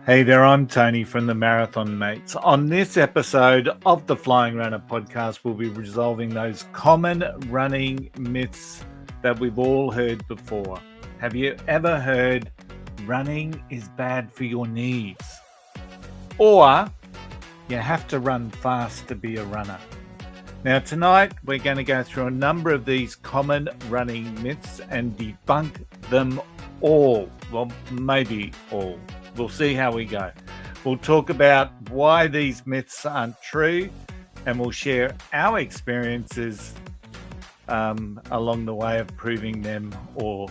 Hey there, I'm Tony from the Marathon Mates. On this episode of the Flying Runr podcast, we'll be resolving those common running myths that we've all heard before. Have you ever heard running is bad for your knees? Or you have to run fast to be a runner? Now tonight, we're going to go through a number of these common running myths and debunk them all. Well, maybe all. We'll see how we go. We'll talk about why these myths aren't true, and we'll share our experiences along the way of proving them or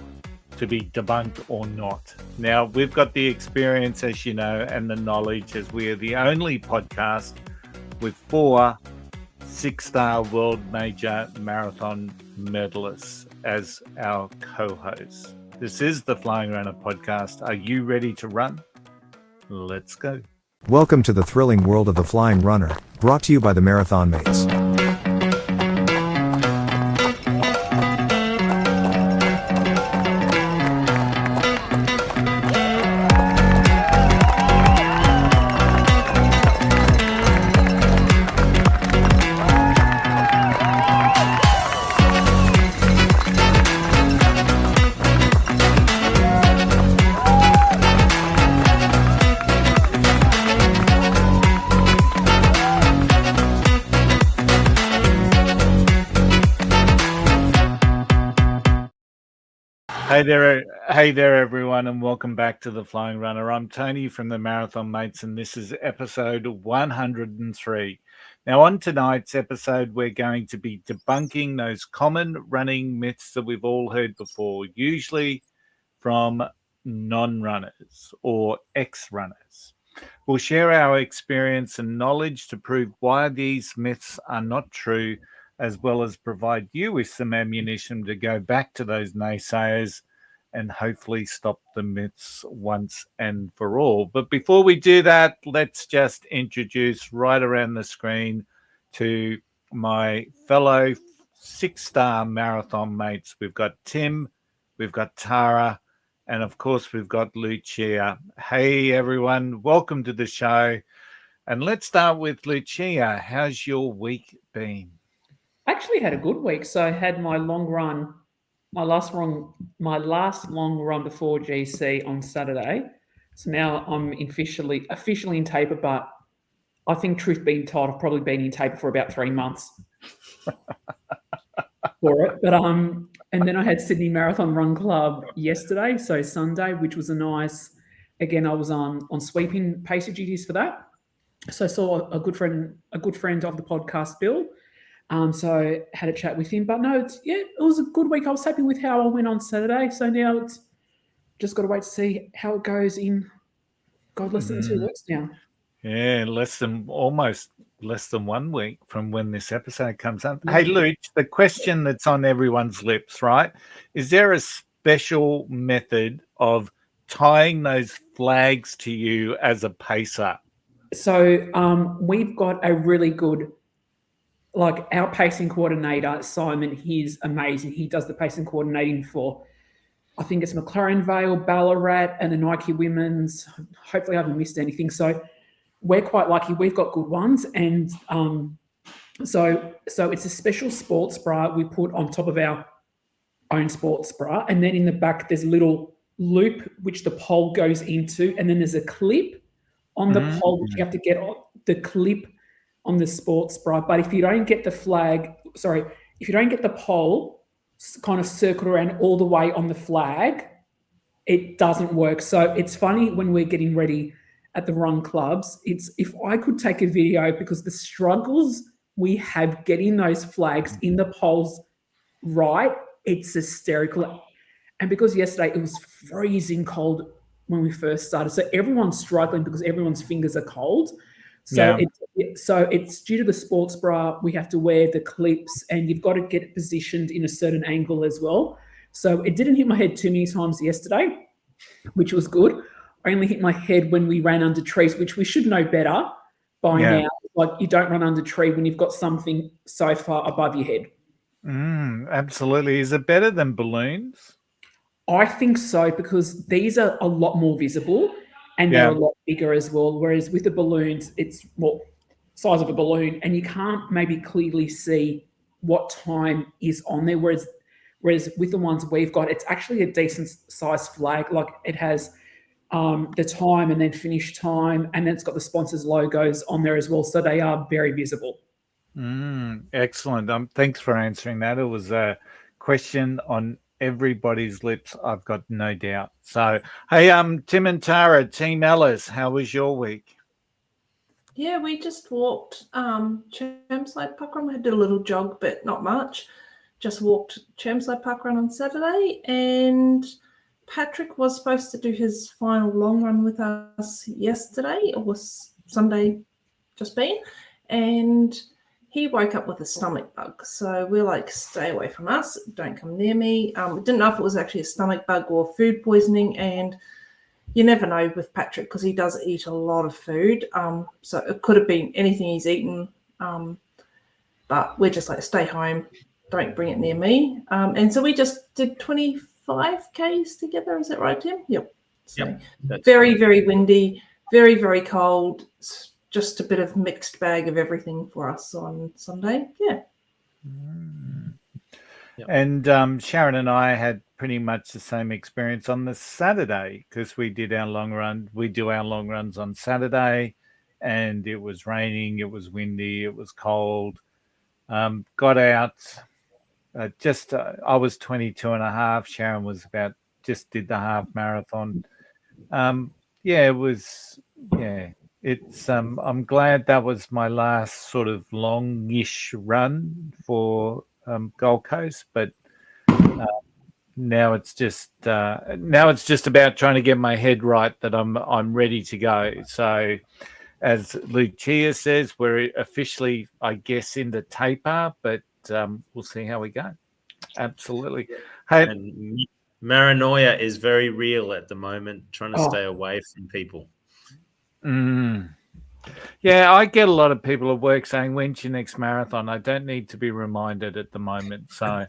to be debunked or not. Now, we've got the experience, as you know, and the knowledge, as we are the only podcast with 4 six-star world major marathon medalists as our co-hosts. This is the Flying Runr podcast. Are you ready to run? Let's go. Welcome to the thrilling world of the Flying Runr, brought to you by the Marathon Mates. Hey there, everyone, and welcome back to the Flying Runr. I'm Tony from the Marathon Mates, and this is episode 103. Now, on tonight's episode, we're going to be debunking those common running myths that we've all heard before, usually from non-runners or ex-runners. We'll share our experience and knowledge to prove why these myths are not true, as well as provide you with some ammunition to go back to those naysayers and hopefully stop the myths once and for all. But before we do that, let's just introduce right around the screen to my fellow 6-star marathon mates. We've got Tim, we've got Tara, and of course we've got Lucia. Hey everyone, welcome to the show. And let's start with Lucia. How's your week been? I actually had a good week. So I had my long run, my last long run before GC on Saturday. So now I'm officially in taper, but I think truth being told, I've probably been in taper for about 3 months for it. But and then I had Sydney Marathon Run Club yesterday, so Sunday, which was a nice. Again, I was on sweeping pacer duties for that. So I saw a good friend of the podcast, Bill. So had a chat with him, but no, it was a good week. I was happy with how I went on Saturday. So now it's just got to wait to see how it goes in, less than 2 weeks now. Yeah, almost less than 1 week from when this episode comes up. Hey, Luke, the question that's on everyone's lips, right? Is there a special method of tying those flags to you as a pacer? So we've got a really good, like our pacing coordinator, Simon, he's amazing. He does the pacing coordinating for, I think it's McLaren Vale, Ballot, and the Nike Women's. Hopefully I haven't missed anything. So we're quite lucky. We've got good ones. And so it's a special sports bra we put on top of our own sports bra. And then in the back, there's a little loop which the pole goes into. And then there's a clip on the pole, which you have to get the clip on the sports bra. But if you don't get the pole kind of circled around all the way on the flag, it doesn't work. So it's funny when we're getting ready at the run clubs, if I could take a video, because the struggles we have getting those flags in the poles right, it's hysterical. And because yesterday it was freezing cold when we first started, so everyone's struggling because everyone's fingers are cold. So it's due to the sports bra, we have to wear the clips, and you've got to get it positioned in a certain angle as well. So it didn't hit my head too many times yesterday, which was good. I only hit my head when we ran under trees, which we should know better by now. Like, you don't run under a tree when you've got something so far above your head. Absolutely. Is it better than balloons? I think so, because these are a lot more visible. and they're a lot bigger as well. Whereas with the balloons, it's more size of a balloon, and you can't maybe clearly see what time is on there. Whereas with the ones we've got, it's actually a decent size flag. Like it has the time and then finish time, and then it's got the sponsors' logos on there as well. So they are very visible. Excellent. Thanks for answering that. It was a question on everybody's lips, I've got no doubt. So, hey, Tim and Tara, Team Ellis, how was your week? Yeah, we just walked Chermside Parkrun. We did a little jog, but not much. Just walked Chermside Parkrun on Saturday, and Patrick was supposed to do his final long run with us yesterday, or was Sunday just been, and he woke up with a stomach bug. So we're like, stay away from us, don't come near me. We didn't know if it was actually a stomach bug or food poisoning, and you never know with Patrick because he does eat a lot of food. So it could have been anything he's eaten. But we're just like, stay home, don't bring it near me. And so we just did 25 Ks together. Is that right, Tim? Yep. So very, very windy, very, very cold. Just a bit of mixed bag of everything for us on Sunday. Yeah. And Sharon and I had pretty much the same experience on the Saturday because we did our long run. We do our long runs on Saturday, and it was raining, it was windy, it was cold. Got out I was 22 and a half. Sharon was just did the half marathon. It was, it's, I'm glad that was my last sort of longish run for Gold Coast, but now it's just about trying to get my head right that I'm ready to go. So, as Lucia says, we're officially, I guess, in the taper, but we'll see how we go. Absolutely. Hey, and paranoia is very real at the moment. Trying to stay away from people. Yeah, I get a lot of people at work saying, when's your next marathon? I don't need to be reminded at the moment. So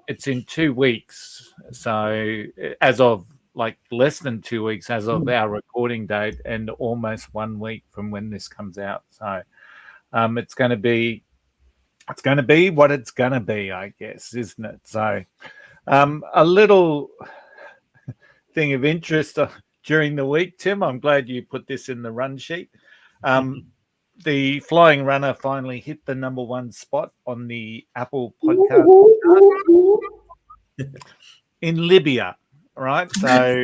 it's in 2 weeks. So as of like less than 2 weeks as of our recording date, and almost 1 week from when this comes out. So it's going to be what it's going to be, I guess, isn't it? So a little thing of interest during the week, Tim, I'm glad you put this in the run sheet. The Flying Runr finally hit the #1 spot on the Apple podcast in Libya, right? So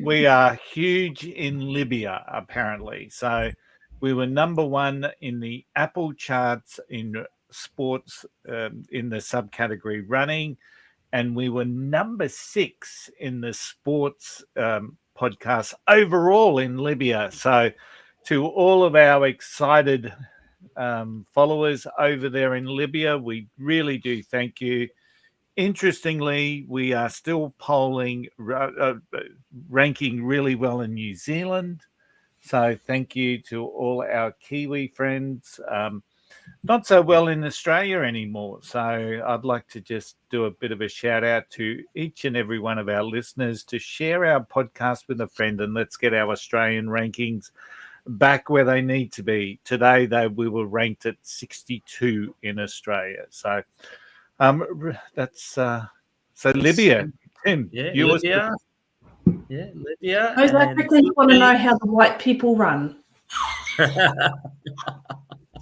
we are huge in Libya, apparently. So we were #1 in the Apple charts in sports in the subcategory running, and we were #6 in the sports podcast overall in Libya. So to all of our excited followers over there in Libya, we really do thank you. Interestingly, we are still ranking really well in New Zealand. So thank you to all our Kiwi friends. Not so well in Australia anymore. So I'd like to just do a bit of a shout out to each and every one of our listeners to share our podcast with a friend, and let's get our Australian rankings back where they need to be. Today, we were ranked at 62 in Australia. So that's so Libya. Tim, Libya. Libya. Those Africans want to know how the white people run.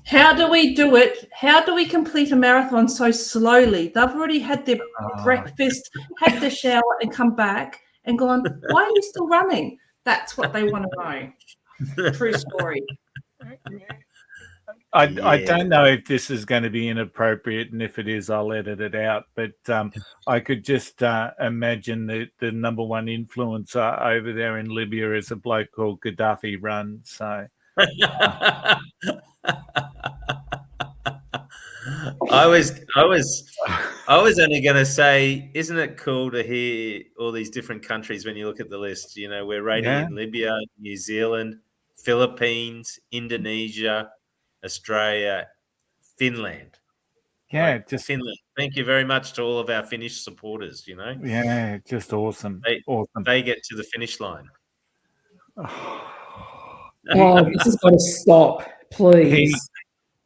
How do we do it? How do we complete a marathon so slowly? They've already had their breakfast, had their shower, and come back and gone, why are you still running? That's what they want to know. True story. I don't know if this is going to be inappropriate, and if it is, I'll edit it out. But I could just imagine the #1 influencer over there in Libya is a bloke called Gaddafi Run. So I was only going to say, isn't it cool to hear all these different countries when you look at the list? You know, we're rating in Libya, New Zealand, Philippines, Indonesia, Australia, Finland. Yeah, just Finland. Thank you very much to all of our Finnish supporters. You know, yeah, just awesome. They get to the finish line. Oh, this has got to stop, please.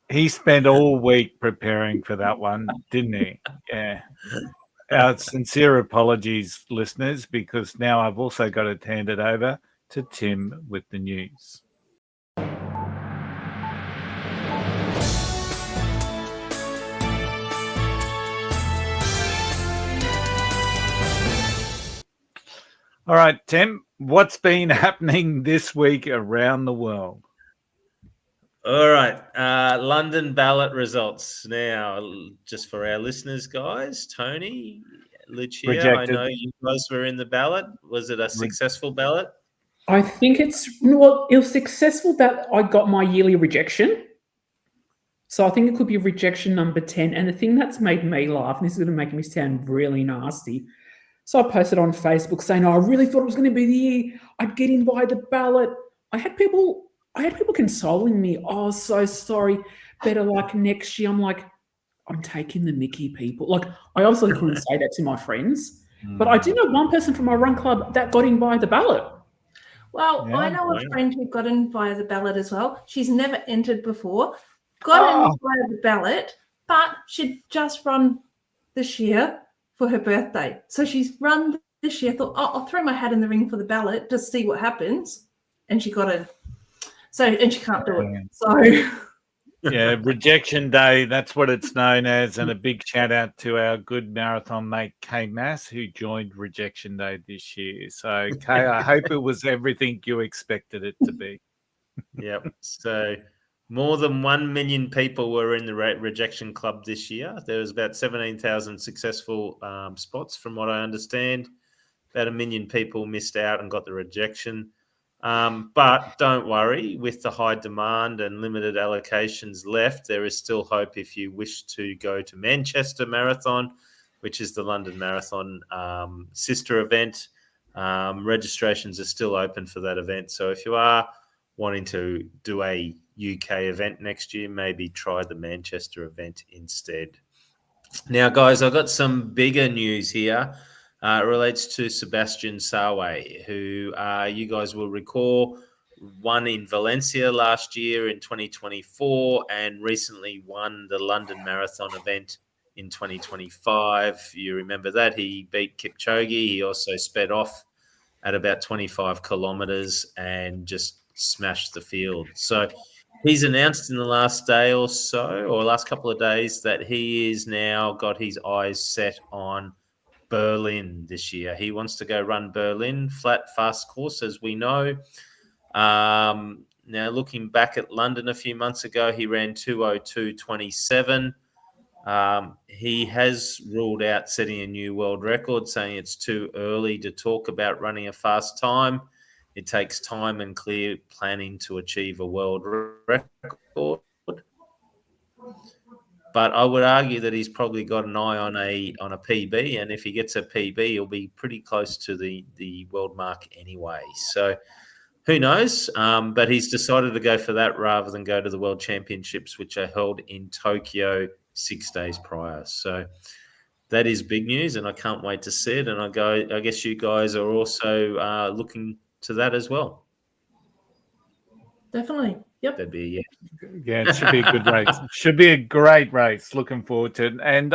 He spent all week preparing for that one, didn't he? Yeah. Our sincere apologies, listeners, because now I've also got to hand it over to Tim with the news. All right, Tim, what's been happening this week around the world? All right, London ballot results now. Just for our listeners, guys, Tony, Lucia, Rejected. I know you guys were in the ballot. Was it a successful ballot? I think it was successful that I got my yearly rejection. So I think it could be rejection number 10. And the thing that's made me laugh, and this is going to make me sound really nasty. So I posted on Facebook saying, I really thought it was going to be the year I'd get in by the ballot. I had people consoling me. Oh, so sorry. Better luck next year. I'm like, I'm taking the mickey, people. Like, I obviously couldn't say that to my friends. But I do know one person from my run club that got in by the ballot. Well, I know a friend who got in via the ballot as well. She's never entered before, got in via the ballot, but she'd just run this year for her birthday. So she's run this year, thought, I'll throw my hat in the ring for the ballot, just see what happens. And she got in. So, and she can't do it. So... Yeah, Rejection Day, that's what it's known as. And a big shout out to our good marathon mate, Kay Mass, who joined Rejection Day this year. So, Kay, I hope it was everything you expected it to be. Yep. So, more than 1 million people were in the Rejection Club this year. There was about 17,000 successful spots, from what I understand. About 1 million people missed out and got the rejection. But don't worry, with the high demand and limited allocations left, there is still hope if you wish to go to Manchester Marathon, which is the London Marathon sister event. Registrations are still open for that event. So if you are wanting to do a UK event next year, maybe try the Manchester event instead. Now, guys, I've got some bigger news here. It relates to Sebastian Sawe, who you guys will recall won in Valencia last year in 2024 and recently won the London Marathon event in 2025. You remember that. He beat Kipchoge. He also sped off at about 25 kilometers and just smashed the field. So he's announced in the last day or so, or last couple of days, that he is now got his eyes set on Berlin this year. He wants to go run Berlin, flat, fast course, as we know. Now, looking back at London a few months ago, he ran 2:02:27. He has ruled out setting a new world record, saying it's too early to talk about running a fast time. It takes time and clear planning to achieve a world record. But I would argue that he's probably got an eye on a PB, and if he gets a PB, he'll be pretty close to the world mark anyway. So who knows? But he's decided to go for that rather than go to the World Championships, which are held in Tokyo 6 days prior. So that is big news, and I can't wait to see it. And I guess you guys are also looking to that as well. Definitely. Yep. That'd be Yeah, it should be a good race. It should be a great race. Looking forward to it. And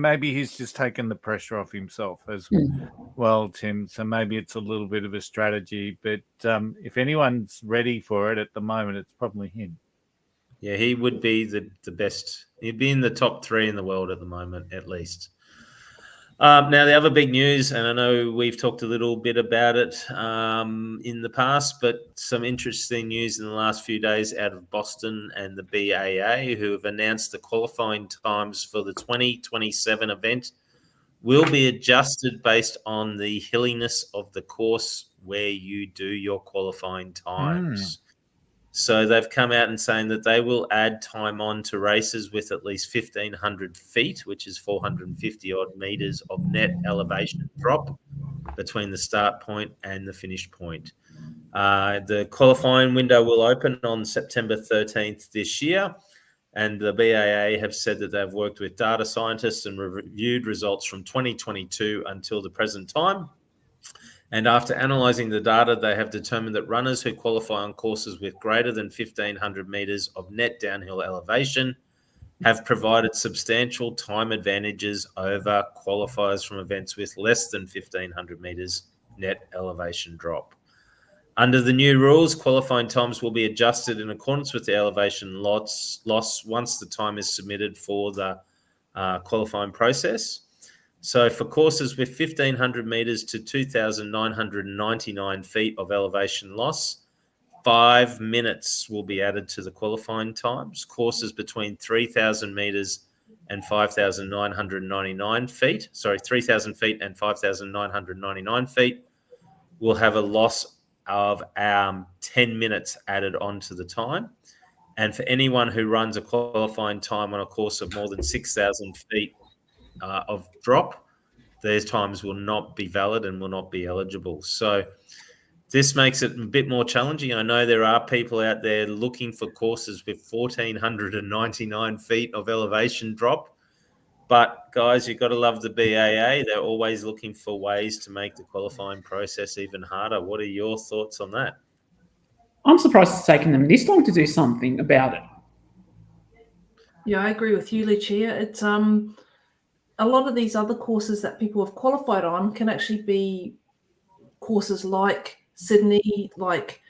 maybe he's just taken the pressure off himself as well, Tim. So maybe it's a little bit of a strategy. But if anyone's ready for it at the moment, it's probably him. Yeah, he would be the best. He'd be in the top 3 in the world at the moment, at least. Now, the other big news, and I know we've talked a little bit about it in the past, but some interesting news in the last few days out of Boston and the BAA, who have announced the qualifying times for the 2027 event will be adjusted based on the hilliness of the course where you do your qualifying times. So they've come out and saying that they will add time on to races with at least 1,500 feet, which is 450 odd meters of net elevation drop between the start point and the finish point. The qualifying window will open on September 13th this year. And the BAA have said that they've worked with data scientists and reviewed results from 2022 until the present time. And after analysing the data, they have determined that runners who qualify on courses with greater than 1,500 metres of net downhill elevation have provided substantial time advantages over qualifiers from events with less than 1,500 metres net elevation drop. Under the new rules, qualifying times will be adjusted in accordance with the elevation loss once the time is submitted for the qualifying process. So for courses with 1,500 metres to 2,999 feet of elevation loss, 5 minutes will be added to the qualifying times. Courses between 3,000 metres and 5,999 feet, 3,000 feet and 5,999 feet will have a loss of 10 minutes added onto the time. And for anyone who runs a qualifying time on a course of more than 6,000 feet of drop, these times will not be valid and will not be eligible. So this makes it a bit more challenging. I know there are people out there looking for courses with 1,499 feet of elevation drop. But guys, you've got to love the BAA. They're always looking for ways to make the qualifying process even harder. What are your thoughts on that? I'm surprised it's taken them this long to do something about it. Yeah, I agree with you, Lucia. It's a lot of these other courses that people have qualified on can actually be courses like Sydney, like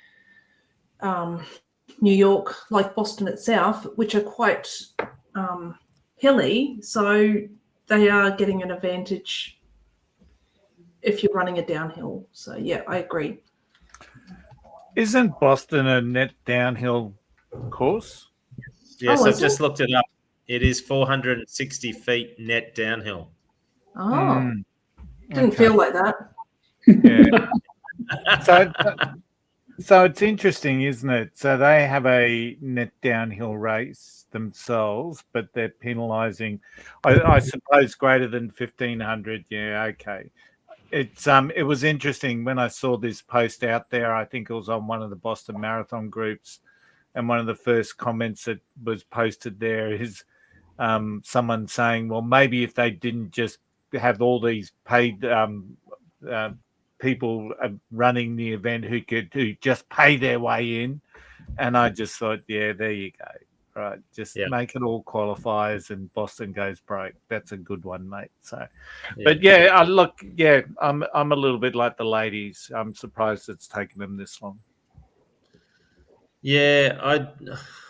New York, like Boston itself, which are quite hilly. So they are getting an advantage if you're running a downhill. So, yeah, I agree. Isn't Boston a net downhill course? Yes, I've just looked it up. It is 460 feet net downhill. Oh, didn't feel like that. Yeah. So it's interesting, isn't it? So they have a net downhill race themselves, but they're penalising, I suppose, greater than 1,500. Yeah, okay. It was interesting when I saw this post out there. I think it was on one of the Boston Marathon groups, and one of the first comments that was posted there is someone saying, well, maybe if they didn't just have all these paid people running the event who just pay their way in. And I just thought, yeah, there you go. Right, just make it all qualifiers and Boston goes broke. That's a good one, mate. So, but I'm a little bit like the ladies. I'm surprised it's taken them this long. Yeah,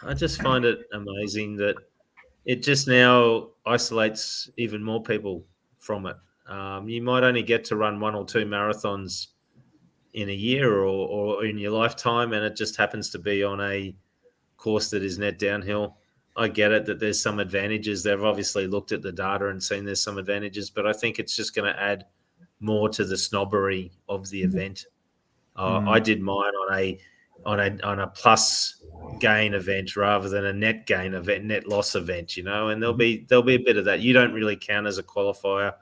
I just find it amazing that it just now isolates even more people from it. You might only get to run 1 or 2 marathons in a year or in your lifetime, and it just happens to be on a course that is net downhill. I get it that there's some advantages. They've obviously looked at the data and seen there's some advantages, but I think it's just going to add more to the snobbery of the event. I did mine on a plus gain event rather than a net gain event, net loss event, and there'll be a bit of that. You don't really count as a qualifier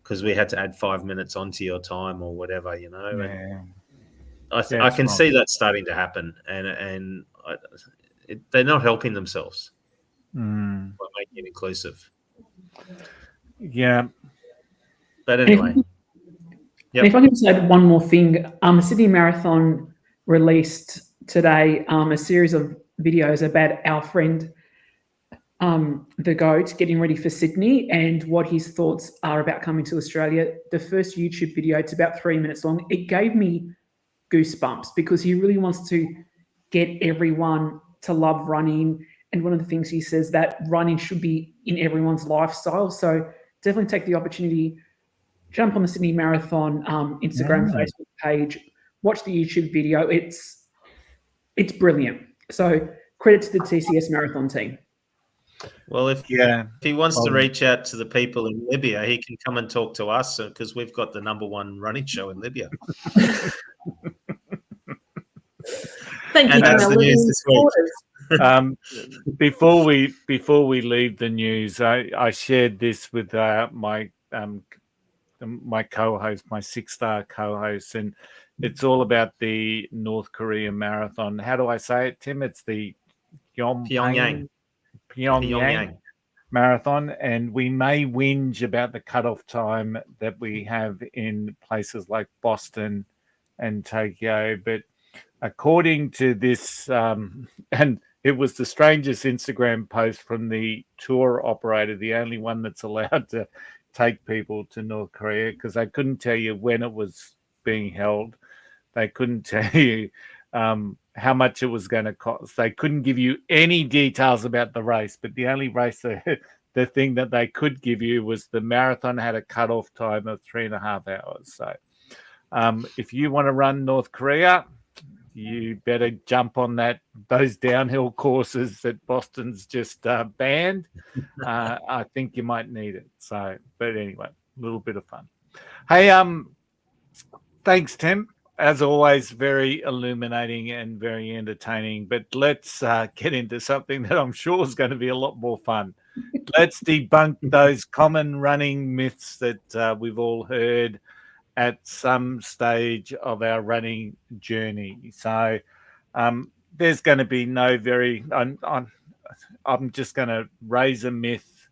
because we had to add 5 minutes onto your time or whatever, And I can see that starting to happen, and they're not helping themselves by making it inclusive. Yeah. But anyway. If I can just add one more thing, the Sydney Marathon released today a series of videos about our friend, the GOAT, getting ready for Sydney and what his thoughts are about coming to Australia. The first YouTube video, it's about 3 minutes long. It gave me goosebumps because he really wants to get everyone to love running. And one of the things he says that running should be in everyone's lifestyle. So definitely take the opportunity, jump on the Sydney Marathon Instagram, Facebook page, watch the YouTube video. It's brilliant. So credit to the TCS Marathon team. Well, if he wants to reach out to the people in Libya, he can come and talk to us because we've got the #1 running show in Libya. Thank you. That's the news this week. Before we leave the news, I shared this with my co-host, my 6-star co-host, and it's all about the North Korea marathon. How do I say it, Tim? It's the Pyongyang. marathon, and we may whinge about the cutoff time that we have in places like Boston and Tokyo, but according to this, and it was the strangest Instagram post from the tour operator, the only one that's allowed to take people to North Korea, because they couldn't tell you when it was being held. They couldn't tell you how much it was going to cost. They couldn't give you any details about the race, but the only race, the thing that they could give you was the marathon had a cutoff time of 3.5 hours. So if you want to run North Korea, you better jump on those downhill courses that Boston's just banned. I think you might need it. So, but anyway, a little bit of fun. Hey, thanks, Tim. As always, very illuminating and very entertaining. But let's get into something that I'm sure is going to be a lot more fun. Let's debunk those common running myths that we've all heard at some stage of our running journey. So there's going to be no I'm just going to raise a myth,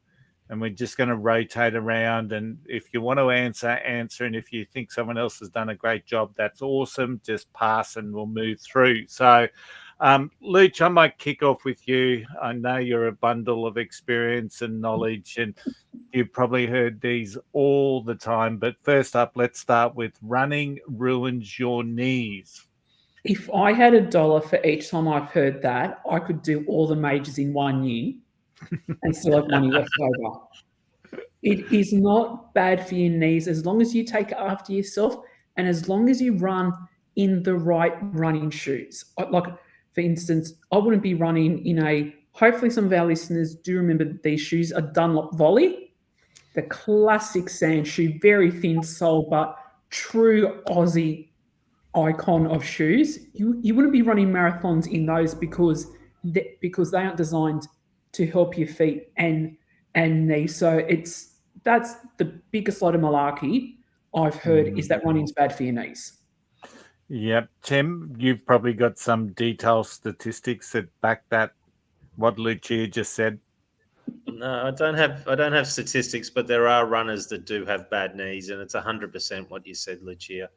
and we're just going to rotate around. And if you want to answer. And if you think someone else has done a great job, that's awesome. Just pass and we'll move through. So, Luch, I might kick off with you. I know you're a bundle of experience and knowledge, and you've probably heard these all the time. But first up, let's start with running ruins your knees. If I had $1 for each time I've heard that, I could do all the majors in 1 year and still have money left over. It is not bad for your knees as long as you take it after yourself and as long as you run in the right running shoes. Like, for instance, I wouldn't be running in hopefully some of our listeners do remember that these shoes are Dunlop Volley, the classic sand shoe, very thin sole, but true Aussie icon of shoes. You wouldn't be running marathons in those because they aren't designed to help your feet and knees. So that's the biggest lot of malarkey I've heard is that running's bad for your knees. Yep. Tim, you've probably got some detailed statistics that back that what Lucia just said. No, I don't have statistics, but there are runners that do have bad knees, and it's 100% what you said, Lucia.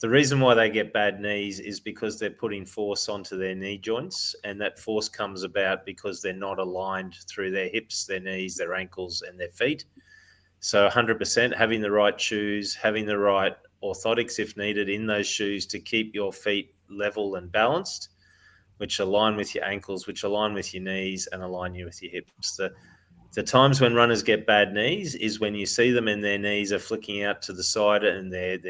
The reason why they get bad knees is because they're putting force onto their knee joints, and that force comes about because they're not aligned through their hips, their knees, their ankles, and their feet. So 100% having the right shoes, having the right orthotics if needed in those shoes to keep your feet level and balanced, which align with your ankles, which align with your knees and align you with your hips. The times when runners get bad knees is when you see them and their knees are flicking out to the side and their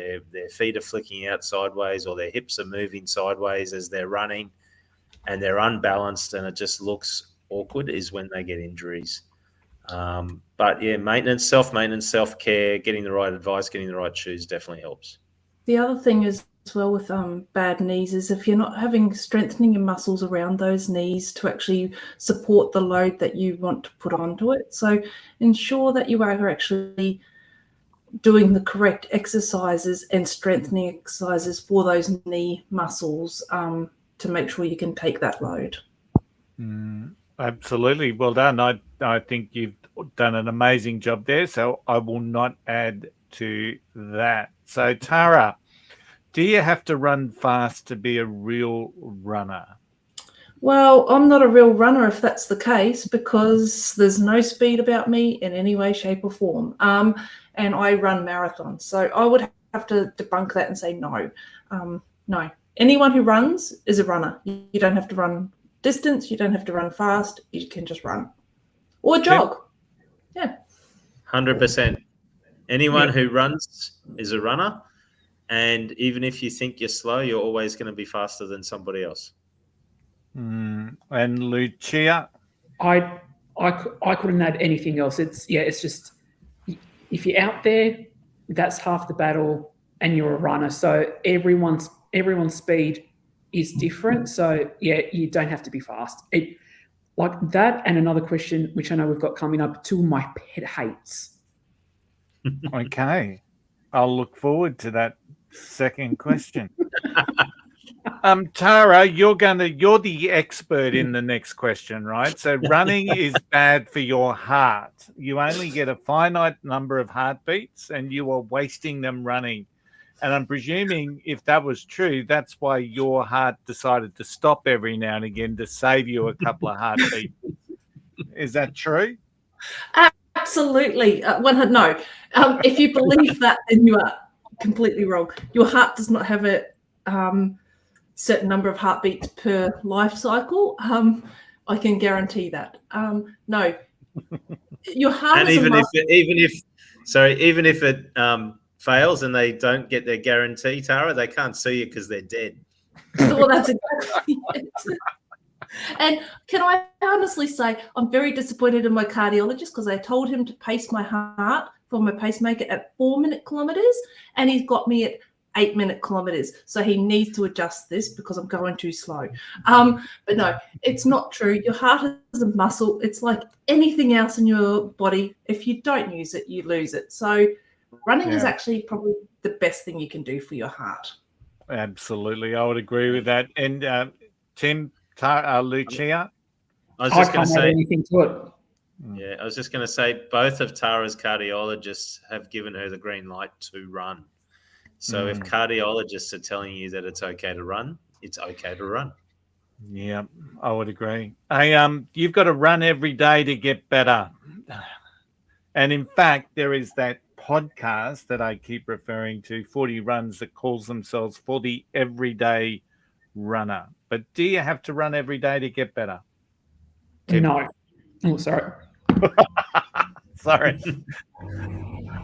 feet are flicking out sideways, or their hips are moving sideways as they're running and they're unbalanced and it just looks awkward, is when they get injuries. But yeah, maintenance, self-care, getting the right advice, getting the right shoes definitely helps. The other thing is as well with bad knees is if you're not strengthening your muscles around those knees to actually support the load that you want to put onto it. So ensure that you are actually doing the correct exercises and strengthening exercises for those knee muscles to make sure you can take that load. Absolutely. Well done. I think you've done an amazing job there, so I will not add to that. So, Tara, do you have to run fast to be a real runner? Well, I'm not a real runner if that's the case, because there's no speed about me in any way, shape or form. And I run marathons. So I would have to debunk that and say no. No. Anyone who runs is a runner. You don't have to run distance. You don't have to run fast. You can just run. Or jog. Yeah. 100%. Anyone who runs is a runner. And even if you think you're slow, you're always going to be faster than somebody else. And Lucia? I couldn't add anything else. It's just if you're out there, that's half the battle, and you're a runner. So everyone's speed is different. So yeah, you don't have to be fast. It like that. And another question, which I know we've got coming up, two of my pet hates. Okay, I'll look forward to that second question. Tara, you're the expert in the next question, right? So running is bad for your heart. You only get a finite number of heartbeats and you are wasting them running. And I'm presuming if that was true, that's why your heart decided to stop every now and again to save you a couple of heartbeats. Is that true? Absolutely. No. If you believe that, then you are completely wrong. Your heart does not have a certain number of heartbeats per life cycle. I can guarantee that. No, your heart. And even if it fails and they don't get their guarantee, Tara, they can't sue you because they're dead. Well, that's exactly it. And can I honestly say I'm very disappointed in my cardiologist because I told him to pace my heart for my pacemaker at 4-minute kilometers, and he's got me at 8-minute kilometers. So he needs to adjust this because I'm going too slow. But no, it's not true. Your heart is a muscle. It's like anything else in your body. If you don't use it, you lose it. So running is actually probably the best thing you can do for your heart. Absolutely. I would agree with that. And Tim, Lucia? I was just going to say anything to it. Yeah, I was just going to say both of Tara's cardiologists have given her the green light to run. So if cardiologists are telling you that it's okay to run, it's okay to run. Yeah, I would agree. Hey, you've got to run every day to get better. And in fact, there is that podcast that I keep referring to, 40 Runs, that calls themselves For the Everyday Runner. But do you have to run every day to get better? Tim? No. Oh, sorry. Sorry.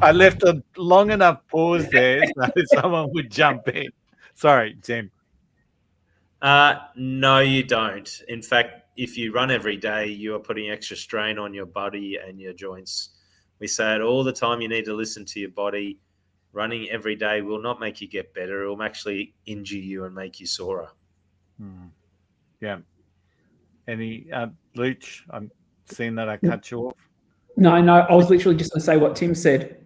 I left a long enough pause there so someone would jump in. Sorry, Tim. No, you don't. In fact, if you run every day, you are putting extra strain on your body and your joints. We say it all the time. You need to listen to your body. Running every day will not make you get better. It will actually injure you and make you sorer. Yeah. Any Luch? I'm seeing that I cut you off. No, I was literally just going to say what Tim said.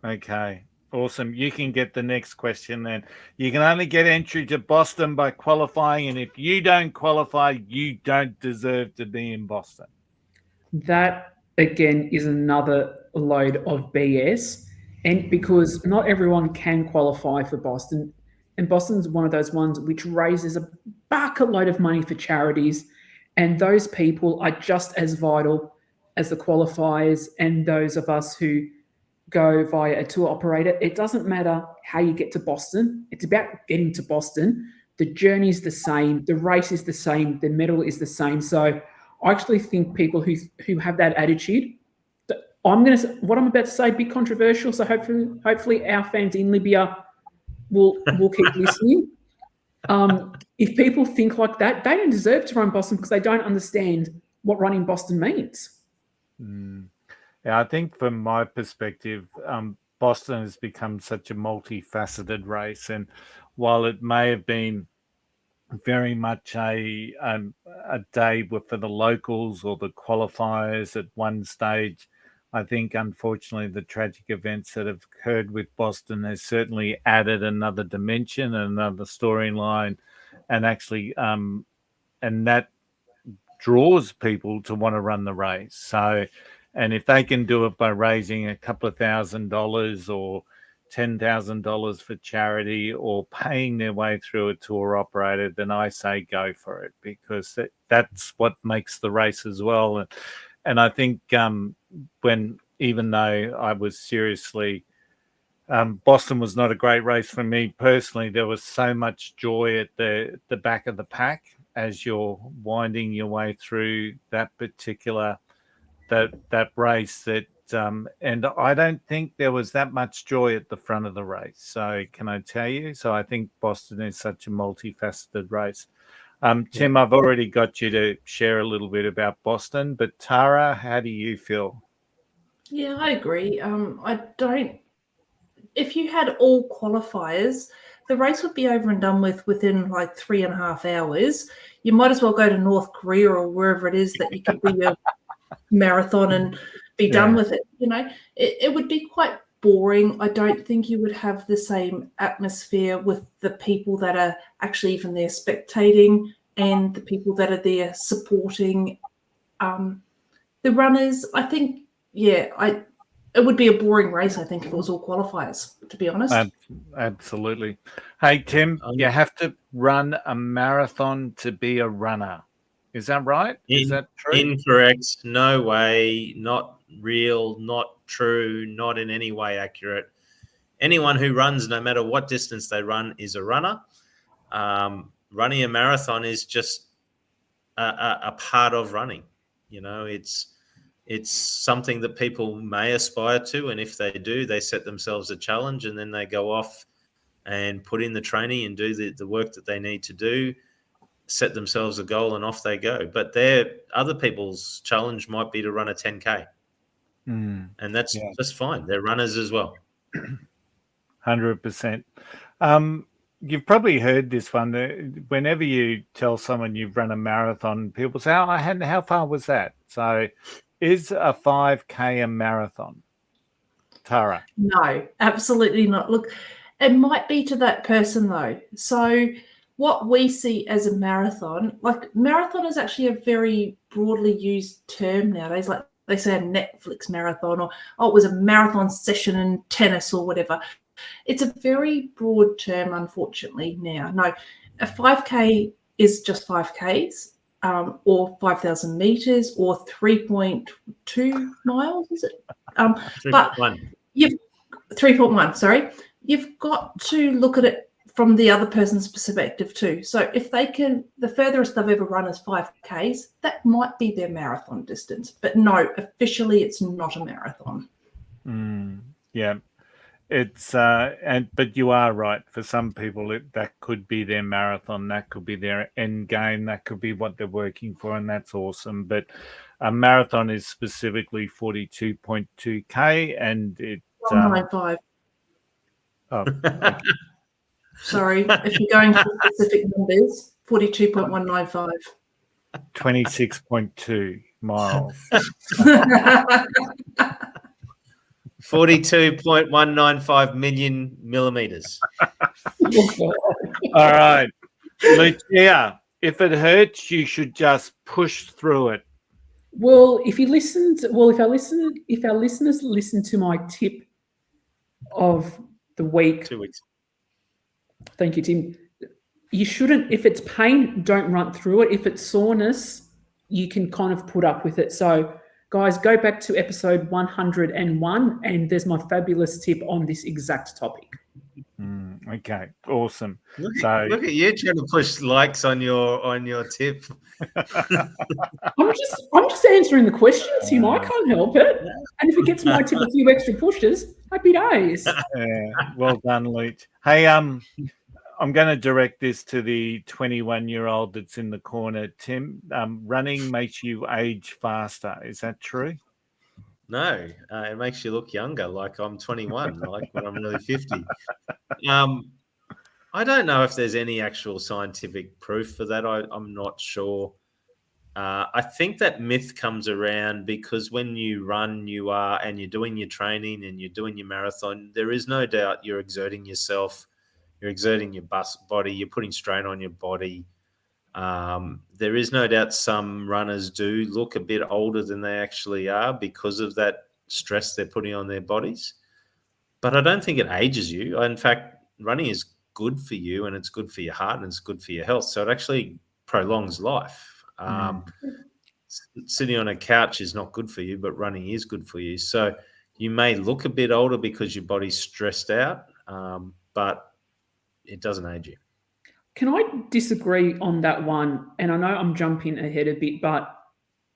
Okay, awesome. You can get the next question then. You can only get entry to Boston by qualifying, and if you don't qualify, you don't deserve to be in Boston. That, again, is another load of BS. And because not everyone can qualify for Boston, and Boston's one of those ones which raises a bucket load of money for charities, and those people are just as vital as the qualifiers and those of us who go via a tour operator. It doesn't matter how you get to Boston. It's about getting to Boston. The journey is the same. The race is the same. The medal is the same. So I actually think people who have that attitude, what I'm about to say, be controversial. So hopefully our fans in Libya will keep listening. If people think like that, they don't deserve to run Boston because they don't understand what running Boston means. Yeah, I think from my perspective, Boston has become such a multifaceted race, and while it may have been very much a day for the locals or the qualifiers at one stage, I think unfortunately the tragic events that have occurred with Boston has certainly added another dimension, another storyline, and actually and that draws people to want to run the race. So, and if they can do it by raising a couple of $1,000 or $10,000 for charity or paying their way through a tour operator, then I say go for it, because that's what makes the race as well. And I think even though I was seriously, Boston was not a great race for me personally, there was so much joy at the back of the pack as you're winding your way through that particular that race, that and I don't think there was that much joy at the front of the race. So can I tell you? So I think Boston is such a multifaceted race. Tim, I've already got you to share a little bit about Boston, but Tara, how do you feel? Yeah, I agree. If you had all qualifiers, the race would be over and done with within like 3.5 hours. You might as well go to North Korea or wherever it is that you could do your marathon and be done with it. You know, it would be quite boring. I don't think you would have the same atmosphere with the people that are actually even there spectating and the people that are there supporting the runners. I think, it would be a boring race, I think, if it was all qualifiers, to be honest. Absolutely. Hey, Tim, you have to run a marathon to be a runner. Is that right? Is that true? Incorrect. No way. Not real, not true, not in any way accurate. Anyone who runs, no matter what distance they run, is a runner. Running a marathon is just a part of running. You know, it's something that people may aspire to, and if they do, they set themselves a challenge, and then they go off and put in the training and do the work that they need to do, set themselves a goal, and off they go. But other people's challenge might be to run a 10K, and that's just fine. They're runners as well. 100%. You've probably heard this one. Whenever you tell someone you've run a marathon, people say, how far was that? So is a 5K a marathon? Tara? No, absolutely not. Look, it might be to that person though. So what we see as a marathon, like marathon is actually a very broadly used term nowadays. Like they say a Netflix marathon, or it was a marathon session in tennis or whatever. It's a very broad term, unfortunately, now. No, a 5K is just 5Ks, or 5,000 meters, or 3.2 miles, is it? 3.1. 3.1, sorry. You've got to look at it from the other person's perspective too. So if they can, the furthest they've ever run is 5Ks, that might be their marathon distance. But no, officially it's not a marathon. Yeah. It's but you are right. For some people, that could be their marathon. That could be their end game. That could be what they're working for, and that's awesome. But a marathon is specifically 42.2K, and it 195. Okay. Sorry, if you're going for specific numbers, 42.195. 26.2 miles. 42.195 million millimeters. All right, Lucia. If it hurts, you should just push through it. Well, if our listeners listen to my tip of the week, 2 weeks. Thank you, Tim. You shouldn't. If it's pain, don't run through it. If it's soreness, you can kind of put up with it. So, guys, go back to episode 101, and there's my fabulous tip on this exact topic. Okay, awesome. Look at you trying to push likes on your tip. I'm just answering the questions, Tim. I can't help it. And if it gets my tip a few extra pushes, happy days. Yeah, well done, Luke. Hey, I'm going to direct this to the 21-year-old that's in the corner. Tim, running makes you age faster. Is that true? No, it makes you look younger, like I'm 21, like when I'm really 50. I don't know if there's any actual scientific proof for that. I'm not sure. I think that myth comes around because when you run, and you're doing your training and you're doing your marathon, there is no doubt you're exerting yourself, you're exerting your body, you're putting strain on your body. There is no doubt some runners do look a bit older than they actually are because of that stress they're putting on their bodies. But I don't think it ages you. In fact, running is good for you, and it's good for your heart, and it's good for your health. So it actually prolongs life. Sitting on a couch is not good for you, but running is good for you. So you may look a bit older because your body's stressed out, but it doesn't age you. Can I disagree on that one? And I know I'm jumping ahead a bit, but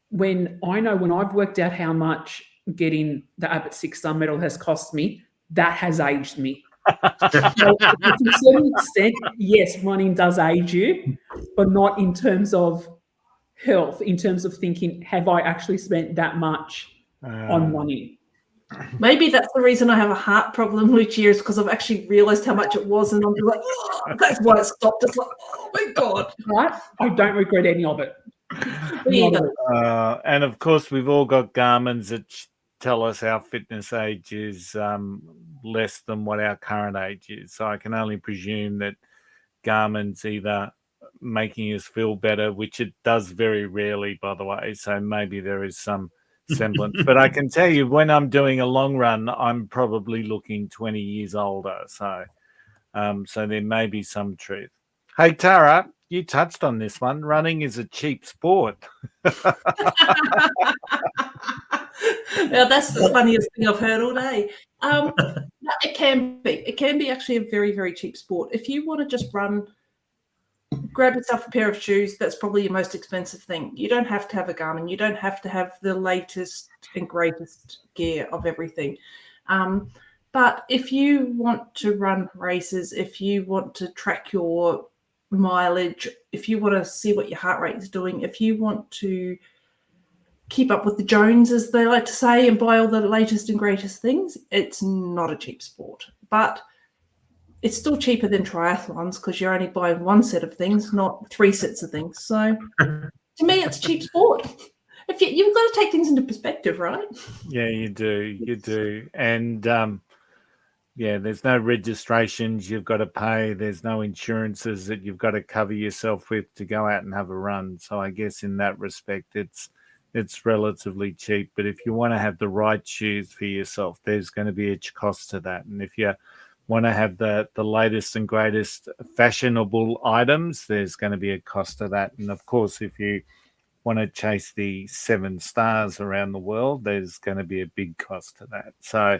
when I've worked out how much getting the Abbott 6-star medal has cost me, that has aged me. So to a certain extent, yes, running does age you, but not in terms of health, in terms of thinking, have I actually spent that much on running? Maybe that's the reason I have a heart problem, Lucia, is because I've actually realised how much it was, and I'm like, that's why it stopped. It's like, oh my God. Right? I don't regret any of it. Yeah. And of course, we've all got Garmin's that tell us our fitness age is less than what our current age is. So I can only presume that Garmin's either making us feel better, which it does very rarely, by the way. So maybe there is some semblance. But I can tell you, when I'm doing a long run, I'm probably looking 20 years older. So there may be some truth. Hey, Tara, you touched on this one. Running is a cheap sport. Now, that's the funniest thing I've heard all day. It can be. It can be actually a very, very cheap sport. If you want to just run, grab yourself a pair of shoes. That's probably your most expensive thing. You don't have to have a Garmin. You don't have to have the latest and greatest gear of everything. But if you want to run races, if you want to track your mileage, if you want to see what your heart rate is doing, if you want to keep up with the Jones, as they like to say, and buy all the latest and greatest things, it's not a cheap sport. But it's still cheaper than triathlons because you're only buying one set of things, not 3 sets of things. So to me, it's a cheap sport. If you've got to take things into perspective, right? Yeah, you do. You do. And there's no registrations you've got to pay. There's no insurances that you've got to cover yourself with to go out and have a run. So I guess in that respect, it's relatively cheap. But if you want to have the right shoes for yourself, there's going to be a cost to that. And if you want to have the latest and greatest fashionable items, there's going to be a cost to that. And of course, if you want to chase the 7 stars around the world, there's going to be a big cost to that. So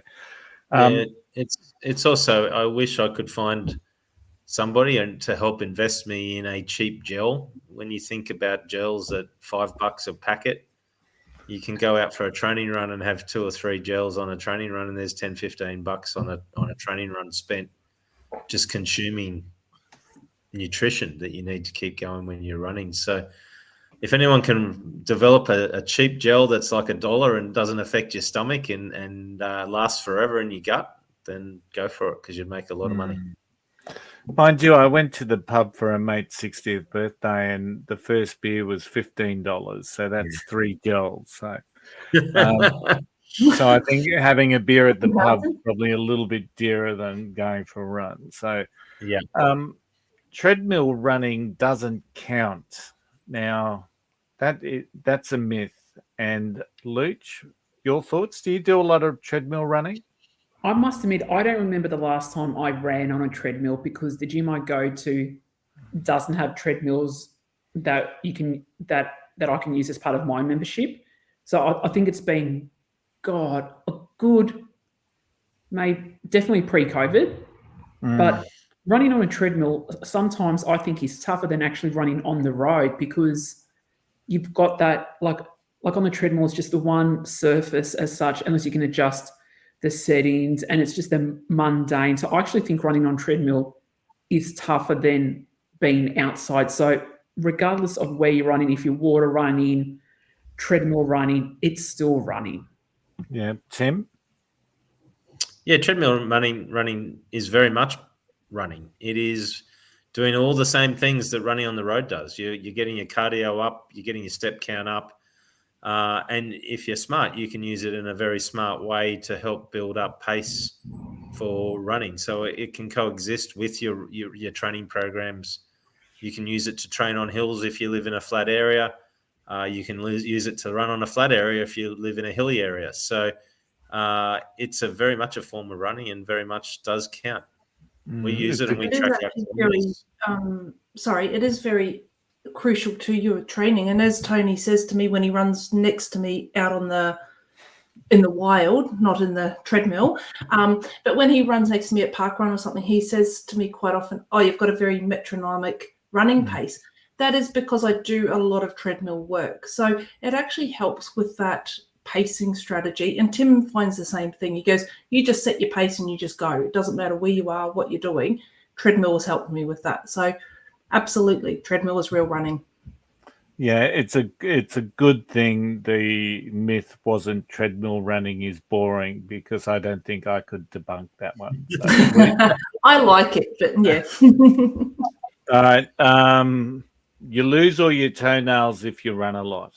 it's also, I wish I could find somebody to help invest me in a cheap gel. When you think about gels at $5 a packet, you can go out for a training run and have 2 or 3 gels on a training run, and there's $10-15 on a training run spent just consuming nutrition that you need to keep going when you're running. So if anyone can develop a cheap gel that's like $1 and doesn't affect your stomach and lasts forever in your gut, then go for it, because you'd make a lot of money. Mind you, I went to the pub for a mate's 60th birthday, and the first beer was $15. So that's 3 gels. So, so I think having a beer at the pub is probably a little bit dearer than going for a run. So, yeah, treadmill running doesn't count. Now, that's a myth. And Luch, your thoughts? Do you do a lot of treadmill running? I must admit, I don't remember the last time I ran on a treadmill, because the gym I go to doesn't have treadmills that I can use as part of my membership. So I think it's been, a good, maybe definitely pre-COVID. But running on a treadmill sometimes I think is tougher than actually running on the road, because you've got that, like on the treadmill, it's just the one surface as such, unless you can adjust the settings, and it's just the mundane. So I actually think running on treadmill is tougher than being outside. So regardless of where you're running, if you're water running, treadmill running, it's still running. Yeah. Tim? Yeah, treadmill running is very much running. It is doing all the same things that running on the road does. You're getting your cardio up, you're getting your step count up. And if you're smart, you can use it in a very smart way to help build up pace for running. So it can coexist with your training programs. You can use it to train on hills if you live in a flat area. You can use it to run on a flat area if you live in a hilly area. So it's very much a form of running, and very much does count. We use it and we track our it is very crucial to your training. And as Tony says to me when he runs next to me out in the wild, not in the treadmill, but when he runs next to me at park run or something, he says to me quite often, "Oh, you've got a very metronomic running pace." That is because I do a lot of treadmill work. So it actually helps with that pacing strategy. And Tim finds the same thing. He goes, "You just set your pace and you just go. It doesn't matter where you are, what you're doing." Treadmill has helped me with that. So absolutely, treadmill is real running. Yeah, it's a good thing the myth wasn't treadmill running is boring, because I don't think I could debunk that one. So, I like it, but yeah. All right. You lose all your toenails if you run a lot.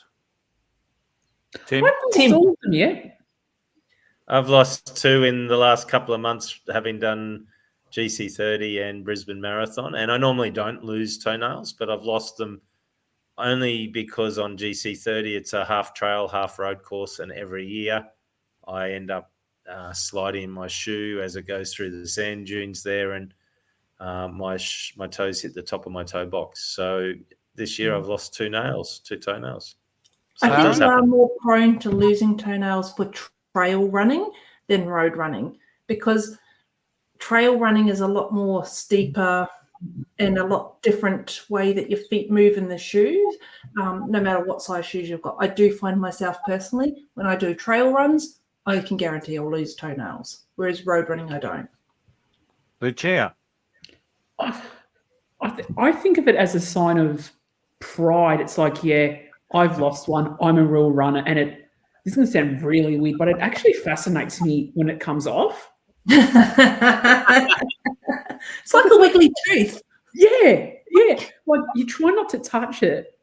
Tim? I haven't lost all of them yet. I've lost 2 in the last couple of months, having done GC30 and Brisbane Marathon. And I normally don't lose toenails, but I've lost them only because on GC30 it's a half trail, half road course, and every year I end up sliding my shoe as it goes through the sand dunes there, and my toes hit the top of my toe box. So this year I've lost 2 toenails. So I think you are more prone to losing toenails for trail running than road running, because trail running is a lot more steeper and a lot different way that your feet move in the shoes, no matter what size shoes you've got. I do find myself personally, when I do trail runs, I can guarantee I'll lose toenails, whereas road running, I don't. Lucia. I think of it as a sign of pride. It's like, yeah, I've lost one. I'm a real runner. And this is going to sound really weird, but it actually fascinates me when it comes off. It's like a wiggly tooth. Yeah. Like you try not to touch it,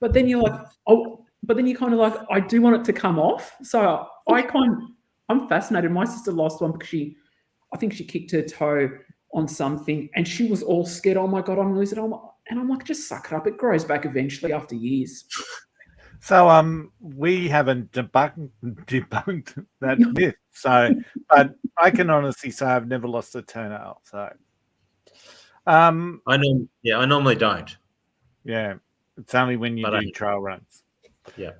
but then you're like, oh, but then you kind of like, I do want it to come off. So I'm fascinated. My sister lost one because I think she kicked her toe on something and she was all scared. Oh my God, I'm losing it. And I'm like, just suck it up. It grows back eventually after years. So we haven't debunked that myth. So, but I can honestly say I've never lost a toenail. So, I normally don't. Yeah, it's only when you do trail runs. Yeah.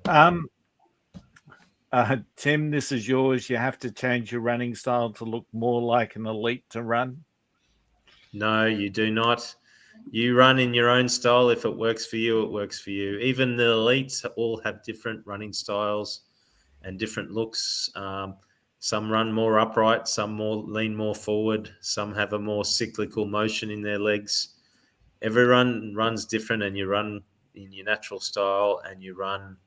Tim, this is yours. You have to change your running style to look more like an elite to run. No, you do not. You run in your own style. If it works for you, it works for you. Even the elites all have different running styles and different looks. Some run more upright, some lean more forward, some have a more cyclical motion in their legs. Every run runs different, and you run in your natural style, and you run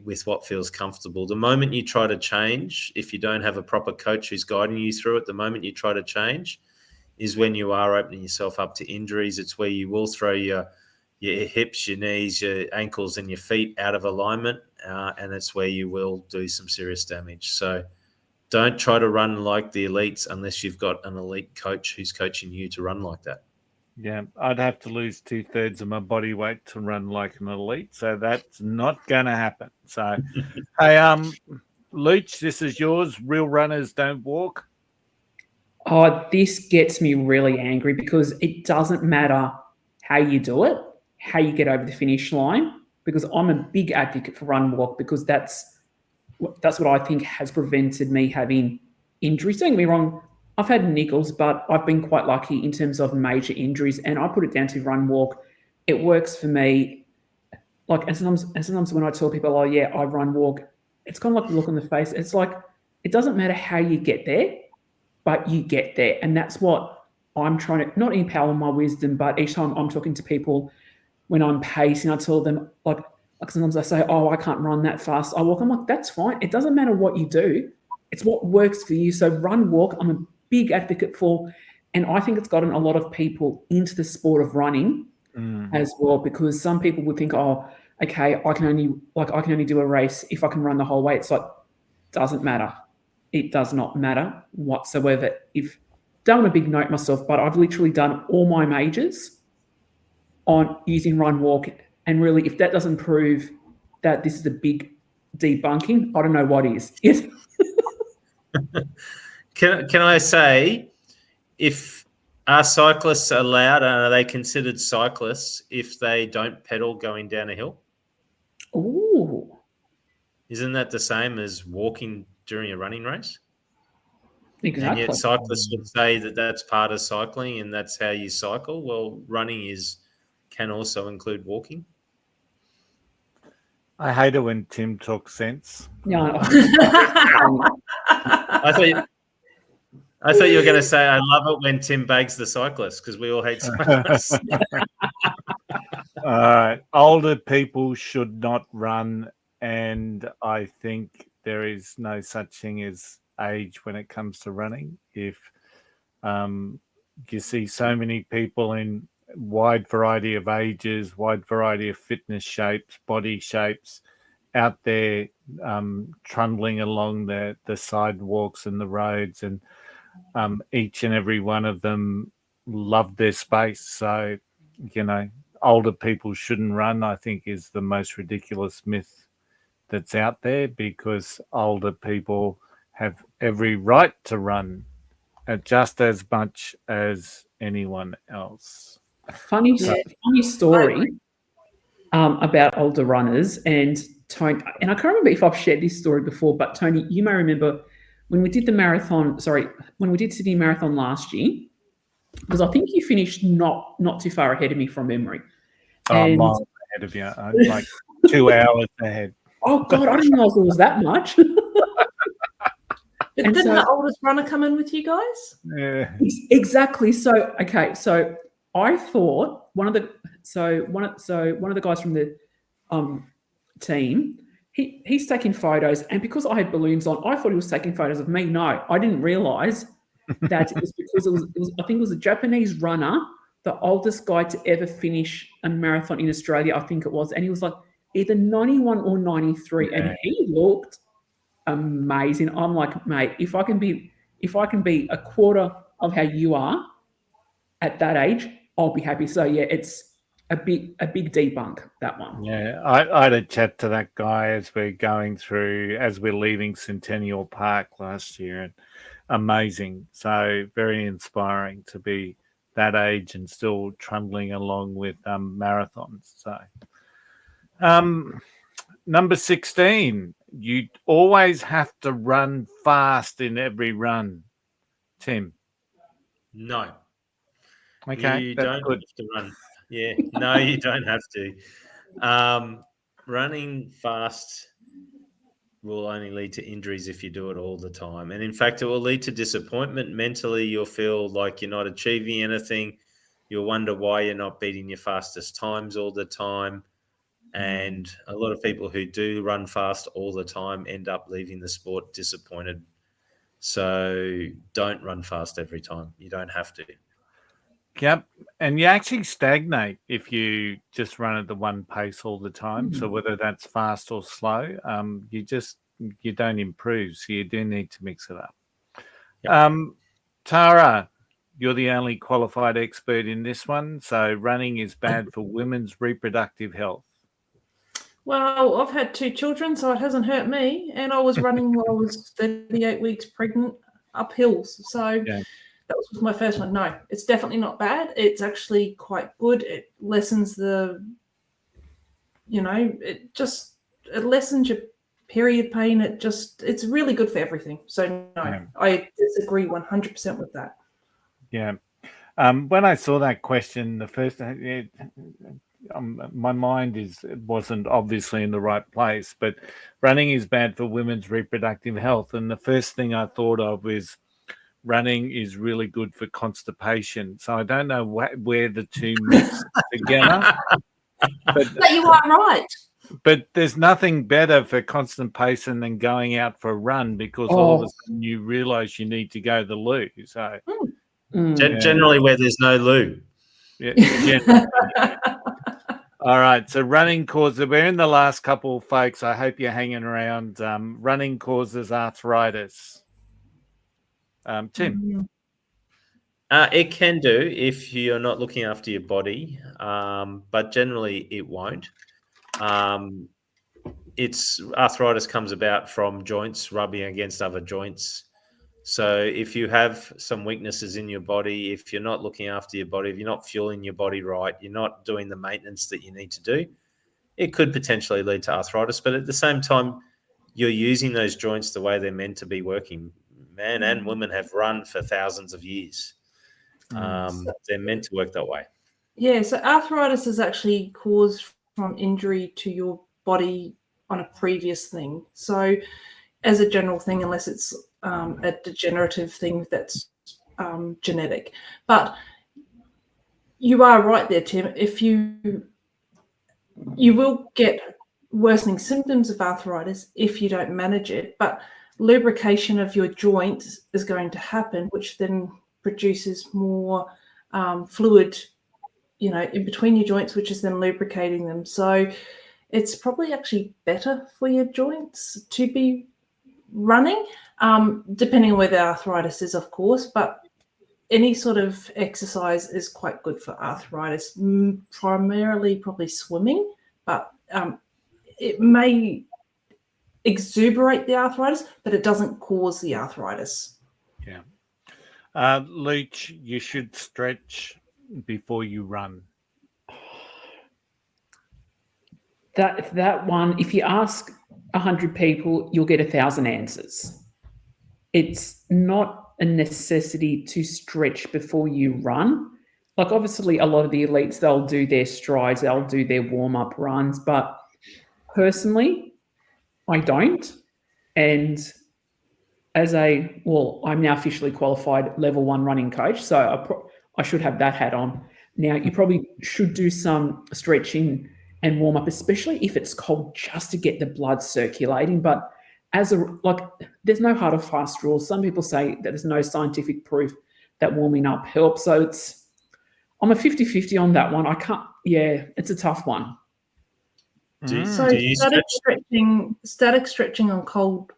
with what feels comfortable. The moment you try to change, if you don't have a proper coach who's guiding you through it, the moment you try to change is when you are opening yourself up to injuries. It's where you will throw your hips, your knees, your ankles, and your feet out of alignment, and it's where you will do some serious damage. So don't try to run like the elites unless you've got an elite coach who's coaching you to run like that. Yeah, I'd have to lose 2/3 of my body weight to run like an elite, so that's not going to happen. So, hey, Luch, this is yours. Real runners don't walk. Oh, this gets me really angry because it doesn't matter how you do it, how you get over the finish line, because I'm a big advocate for run walk, because that's what I think has prevented me having injuries. Don't get me wrong, I've had niggles, but I've been quite lucky in terms of major injuries, and I put it down to run walk. It works for me. Like, and sometimes when I tell people, oh yeah, I run walk, it's kind of like the look on the face. It's like, it doesn't matter how you get there, but you get there. And that's what I'm trying to, not empower my wisdom, but each time I'm talking to people when I'm pacing, I tell them, like sometimes I say, oh, I can't run that fast. I walk. I'm like, that's fine. It doesn't matter what you do. It's what works for you. So run, walk, I'm a big advocate for. And I think it's gotten a lot of people into the sport of running as well, because some people would think, oh, okay, I can only do a race if I can run the whole way. It's like, doesn't matter. It does not matter whatsoever. Don't want to big note myself, but I've literally done all my majors on using run walk. And really, if that doesn't prove that this is a big debunking, I don't know what is. Yes. Can I say, are cyclists allowed, and are they considered cyclists if they don't pedal going down a hill? Ooh. Isn't that the same as walking during a running race? Exactly. And yet cyclists would say that that's part of cycling and that's how you cycle. Well, running can also include walking. I hate it when Tim talks sense. No. I thought you were going to say, I love it when Tim bags the cyclist, because we all hate cyclists. All right. Older people should not run, and I think there is no such thing as age when it comes to running. If you see so many people in wide variety of ages, wide variety of fitness shapes, body shapes, out there trundling along the sidewalks and the roads, and each and every one of them loved their space. So, older people shouldn't run, I think, is the most ridiculous myth that's out there, because older people have every right to run just as much as anyone else. Funny story about older runners, and Tony, and I can't remember if I've shared this story before, but Tony, you may remember when we did when we did Sydney Marathon last year, because I think you finished not too far ahead of me from memory. And, miles ahead of you, like 2 hours ahead. Oh God, I didn't realise it was that much. But didn't the oldest runner come in with you guys? Yeah. Exactly. So I thought one of the guys from the team, he's taking photos, and because I had balloons on, I thought he was taking photos of me. No, I didn't realise that it was because it was I think it was a Japanese runner, the oldest guy to ever finish a marathon in Australia, I think it was, and he was like either 91 or 93, and he looked amazing. I'm like, mate, if I can be a quarter of how you are at that age, I'll be happy. So yeah, it's a big debunk, that one. Yeah, I had a chat to that guy as we're leaving Centennial Park last year, and amazing. So very inspiring to be that age and still trundling along with marathons. So number 16, you always have to run fast in every run. Tim? No. Okay, you that's don't good. have to run. Yeah, no, you don't have to. Running fast will only lead to injuries if you do it all the time. And in fact, it will lead to disappointment. Mentally, you'll feel like you're not achieving anything. You'll wonder why you're not beating your fastest times all the time. And a lot of people who do run fast all the time end up leaving the sport disappointed. So don't run fast every time. You don't have to. Yep. And you actually stagnate if you just run at the one pace all the time. So whether that's fast or slow, you don't improve. So you do need to mix it up. Yep. Tara, you're the only qualified expert in this one. So running is bad for women's reproductive health. Well, I've had 2 children, so it hasn't hurt me. And I was running while I was 38 weeks pregnant up hills. So that was my first one. No, it's definitely not bad. It's actually quite good. It lessens it lessens your period pain. It's really good for everything. So no, I disagree 100% with that. Yeah. When I saw that question, the first my mind wasn't obviously in the right place, but running is bad for women's reproductive health. And the first thing I thought of was running is really good for constipation. So I don't know where the two mix together. But you are right. But there's nothing better for constipation than going out for a run, because all of a sudden you realise you need to go to the loo. So generally where there's no loo. Yeah. All right. So running causes, we're in the last couple, folks. I hope you're hanging around. Running causes arthritis. Tim? It can do if you're not looking after your body, but generally it won't. Arthritis comes about from joints rubbing against other joints. So if you have some weaknesses in your body, if you're not looking after your body, if you're not fueling your body right, you're not doing the maintenance that you need to do, it could potentially lead to arthritis. But at the same time, you're using those joints the way they're meant to be working. Men and women have run for thousands of years. They're meant to work that way. Yeah, so arthritis is actually caused from injury to your body on a previous thing. So as a general thing, unless it's a degenerative thing that's genetic. But you are right there, Tim. If you will get worsening symptoms of arthritis if you don't manage it, but lubrication of your joints is going to happen, which then produces more fluid, in between your joints, which is then lubricating them. So it's probably actually better for your joints to be running, depending on where the arthritis is, of course, but any sort of exercise is quite good for arthritis, primarily probably swimming, but it may exuberate the arthritis, but it doesn't cause the arthritis. Yeah. Leach, you should stretch before you run. That one, if you ask 100 people, you'll get 1,000 answers. It's not a necessity to stretch before you run. Like, obviously, a lot of the elites, they'll do their strides, they'll do their warm-up runs, but personally, I don't. And I'm now officially qualified level 1 running coach, so I should have that hat on. Now, you probably should do some stretching and warm up, especially if it's cold, just to get the blood circulating. But there's no hard or fast rule. Some people say that there's no scientific proof that warming up helps. So I'm a 50-50 on that one. It's a tough one. Do you static stretching on cold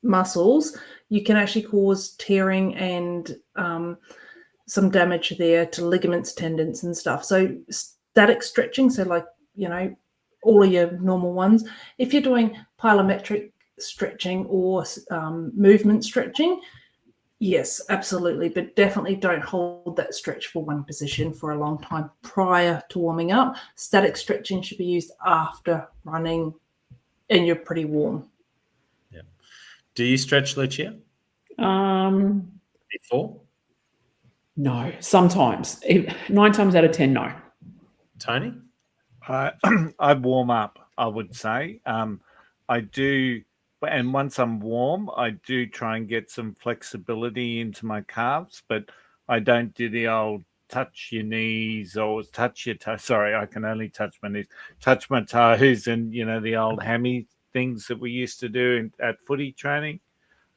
muscles, you can actually cause tearing and some damage there to ligaments, tendons and stuff. So static stretching, so like, all of your normal ones. If you're doing plyometric stretching or movement stretching, yes, absolutely, but definitely don't hold that stretch for one position for a long time prior to warming up. Static stretching should be used after running and you're pretty warm. Yeah. Do you stretch, Lucia? Before? No, sometimes. 9 times out of 10, no. Tony? I warm up, I would say. I do, and once I'm warm, I do try and get some flexibility into my calves, but I don't do the old touch your knees or touch your toes. Sorry, I can only touch my knees, touch my toes, and the old hammy things that we used to do at footy training.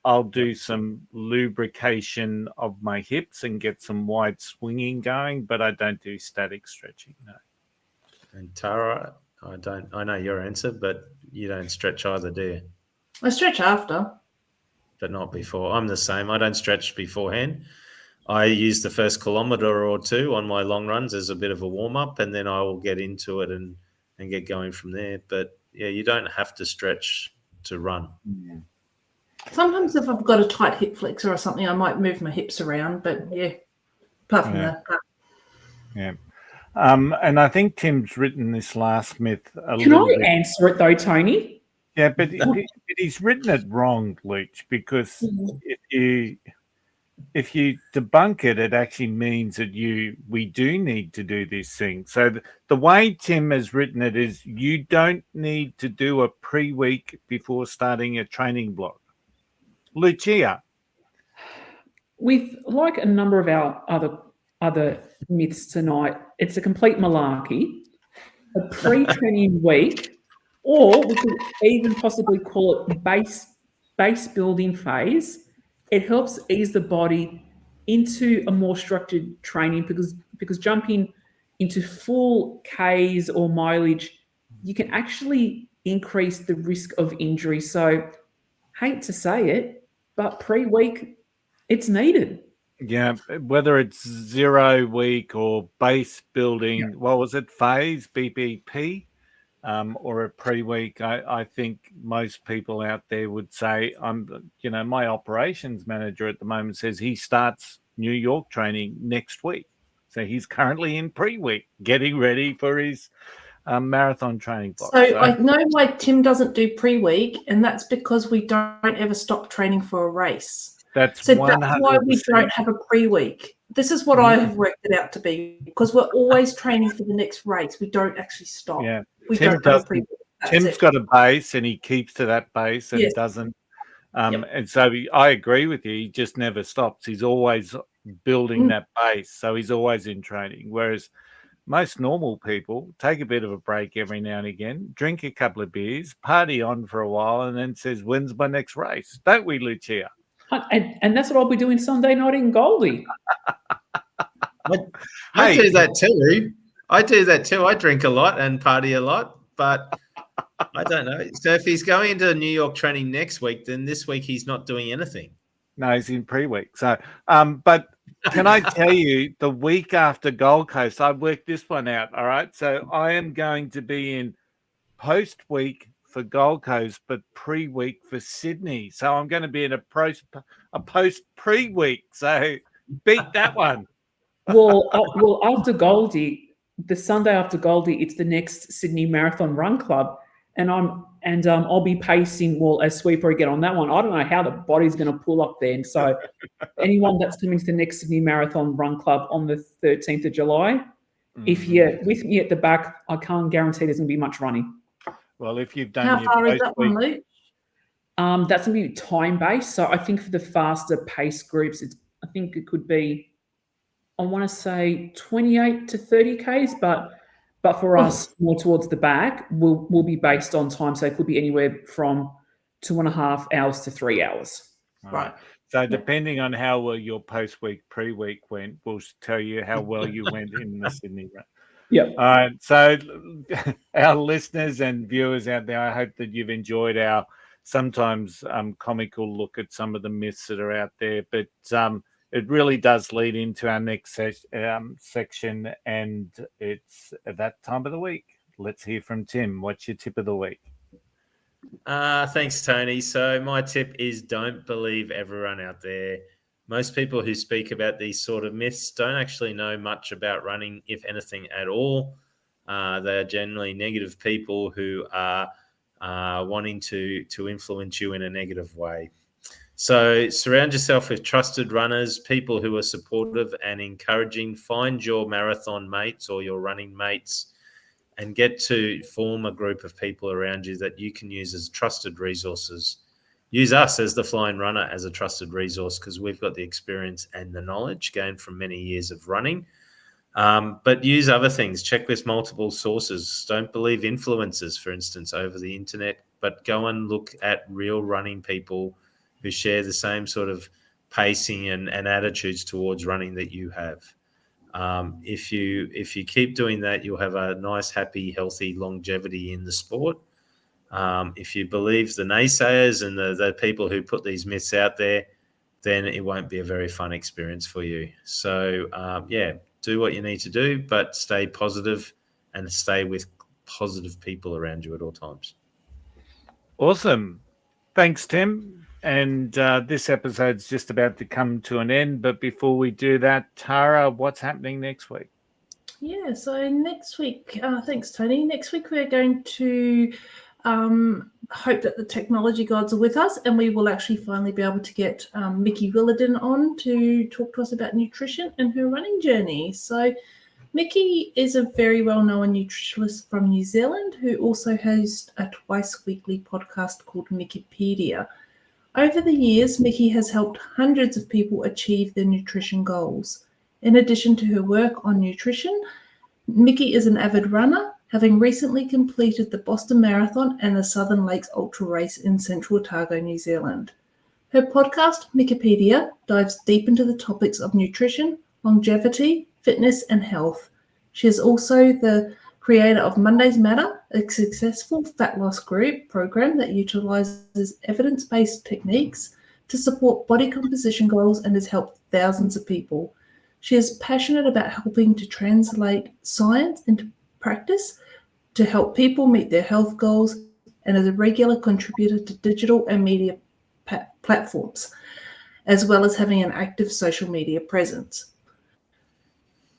I'll do some lubrication of my hips and get some wide swinging going, but I don't do static stretching, no. And Tara, I know your answer, but you don't stretch either, do you? I stretch after. But not before. I'm the same. I don't stretch beforehand. I use the first kilometre or two on my long runs as a bit of a warm-up, and then I will get into it and get going from there. But, yeah, you don't have to stretch to run. Yeah. Sometimes if I've got a tight hip flexor or something, I might move my hips around, but, yeah, apart from that. Yeah. And I think Tim's written this last myth a Can little I bit. answer it though, Tony? Yeah, but he's written it wrong, Leach, because if you debunk it, it actually means that we do need to do this thing. So the way Tim has written it is you don't need to do a pre-week before starting a training block. Lucia. With like a number of our other myths tonight, it's a complete malarkey. A pre-training week, or we could even possibly call it base building phase. It helps ease the body into a more structured training because jumping into full Ks or mileage, you can actually increase the risk of injury. So, hate to say it, but pre-week, it's needed. Yeah, whether it's 0 week or base building, what was it, phase, BBP, or a pre-week, I think most people out there would say, my operations manager at the moment says he starts New York training next week. So he's currently in pre-week, getting ready for his marathon training block. So I know why Tim doesn't do pre-week, and that's because we don't ever stop training for a race. That's why we don't have a pre-week. This is what I have worked it out to be, because we're always training for the next race. We don't actually stop. Yeah, Tim don't have a pre-week. Tim's got a base and he keeps to that base and doesn't. And so I agree with you. He just never stops. He's always building that base. So he's always in training. Whereas most normal people take a bit of a break every now and again, drink a couple of beers, party on for a while, and then says, when's my next race? Don't we, Lucia? And that's what I'll be doing Sunday night in Goldie. I do that too. I drink a lot and party a lot, but I don't know. So if he's going into New York training next week, then this week he's not doing anything. No, he's in pre-week. So, but can I tell you, the week after Gold Coast, I worked this one out. All right. So I am going to be in post-week for Gold Coast, but pre-week for Sydney. So I'm going to be in a post-pre-week. So beat that one. Well, after Goldie, the Sunday after Goldie, it's the next Sydney Marathon Run Club, and I'll be pacing as sweeper again on that one. I don't know how the body's going to pull up then. So anyone that's coming to the next Sydney Marathon Run Club on the 13th of July, if you're with me at the back, I can't guarantee there's going to be much running. Well, if you've done How your far is that one, post-week, Luke? That's going to be time-based. So I think for the faster pace groups, I think it could be, I want to say 28 to 30 Ks, but for us, more towards the back, will be based on time. So it could be anywhere from 2.5 hours to 3 hours. Right. So depending on how well your post-week, pre-week went, will tell you how well you went in the Sydney run. Yeah. All right. So our listeners and viewers out there, I hope that you've enjoyed our sometimes comical look at some of the myths that are out there. But it really does lead into our next section, and it's that time of the week. Let's hear from Tim. What's your tip of the week? Thanks, Tony. So my tip is don't believe everyone out there. Most people who speak about these sort of myths don't actually know much about running, if anything at all. They are generally negative people who are wanting to influence you in a negative way. So surround yourself with trusted runners, people who are supportive and encouraging. Find your marathon mates or your running mates and get to form a group of people around you that you can use as trusted resources. Use us as the Flying Runr as a trusted resource because we've got the experience and the knowledge gained from many years of running. But use other things. Check with multiple sources. Don't believe influencers, for instance, over the internet, but go and look at real running people who share the same sort of pacing and attitudes towards running that you have. If you keep doing that, you'll have a nice, happy, healthy longevity in the sport. If you believe the naysayers and the people who put these myths out there, then it won't be a very fun experience for you. So, do what you need to do, but stay positive and stay with positive people around you at all times. Awesome. Thanks, Tim. And this episode's just about to come to an end. But before we do that, Tara, what's happening next week? Yeah, so next week, thanks, Tony. Next week, we're going to hope that the technology gods are with us, and we will actually finally be able to get Mickey Willardin on to talk to us about nutrition and her running journey. So Mickey is a very well-known nutritionist from New Zealand who also hosts a twice-weekly podcast called Mickipedia. Over the years, Mickey has helped hundreds of people achieve their nutrition goals. In addition to her work on nutrition, Mickey is an avid runner, having recently completed the Boston Marathon and the Southern Lakes Ultra Race in Central Otago, New Zealand. Her podcast, Mickipedia, dives deep into the topics of nutrition, longevity, fitness, and health. She is also the creator of Mondays Matter, a successful fat loss group program that utilizes evidence-based techniques to support body composition goals and has helped thousands of people. She is passionate about helping to translate science into practice to help people meet their health goals and is a regular contributor to digital and media platforms, as well as having an active social media presence.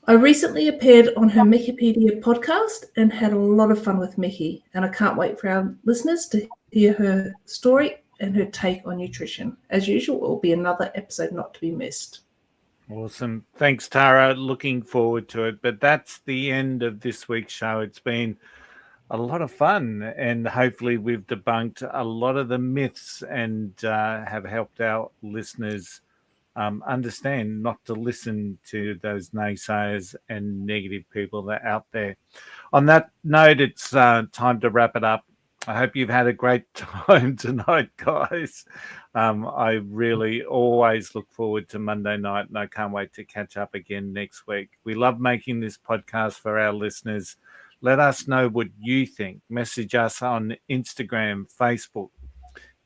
I recently appeared on her Mickipedia podcast and had a lot of fun with Mickey, and I can't wait for our listeners to hear her story and her take on nutrition. As usual, it will be another episode not to be missed. Awesome. Thanks, Tara. Looking forward to it. But that's the end of this week's show. It's been a lot of fun, and hopefully we've debunked a lot of the myths and have helped our listeners understand not to listen to those naysayers and negative people that are out there. On that note, it's time to wrap it up. I hope you've had a great time tonight, guys. I really always look forward to Monday night, and I can't wait to catch up again next week. We love making this podcast for our listeners. Let us know what you think. Message us on Instagram, Facebook.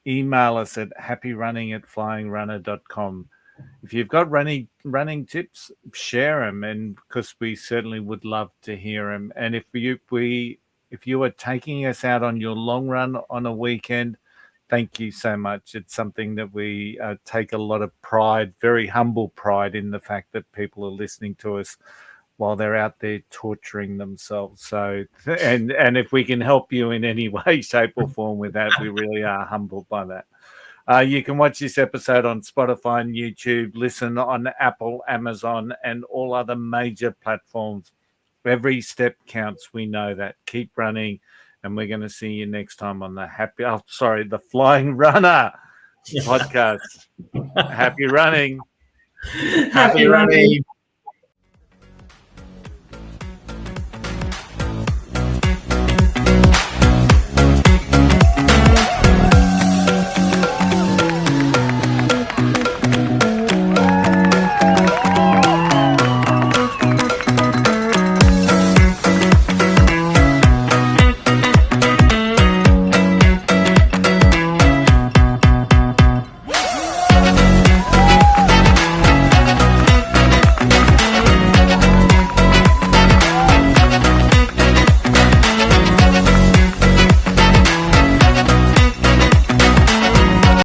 Email us at happyrunning@flyingrunner.com. If you've got running tips, share them, and because we certainly would love to hear them. And if you are taking us out on your long run on a weekend, thank you so much. It's something that we take a lot of pride, very humble pride, in the fact that people are listening to us while they're out there torturing themselves. So, and if we can help you in any way, shape, or form with that, we really are humbled by that. You can watch this episode on Spotify and YouTube, listen on Apple, Amazon, and all other major platforms. Every step counts. We know that. Keep running, and we're going to see you next time on the the Flying Runner podcast. Happy running. Happy running.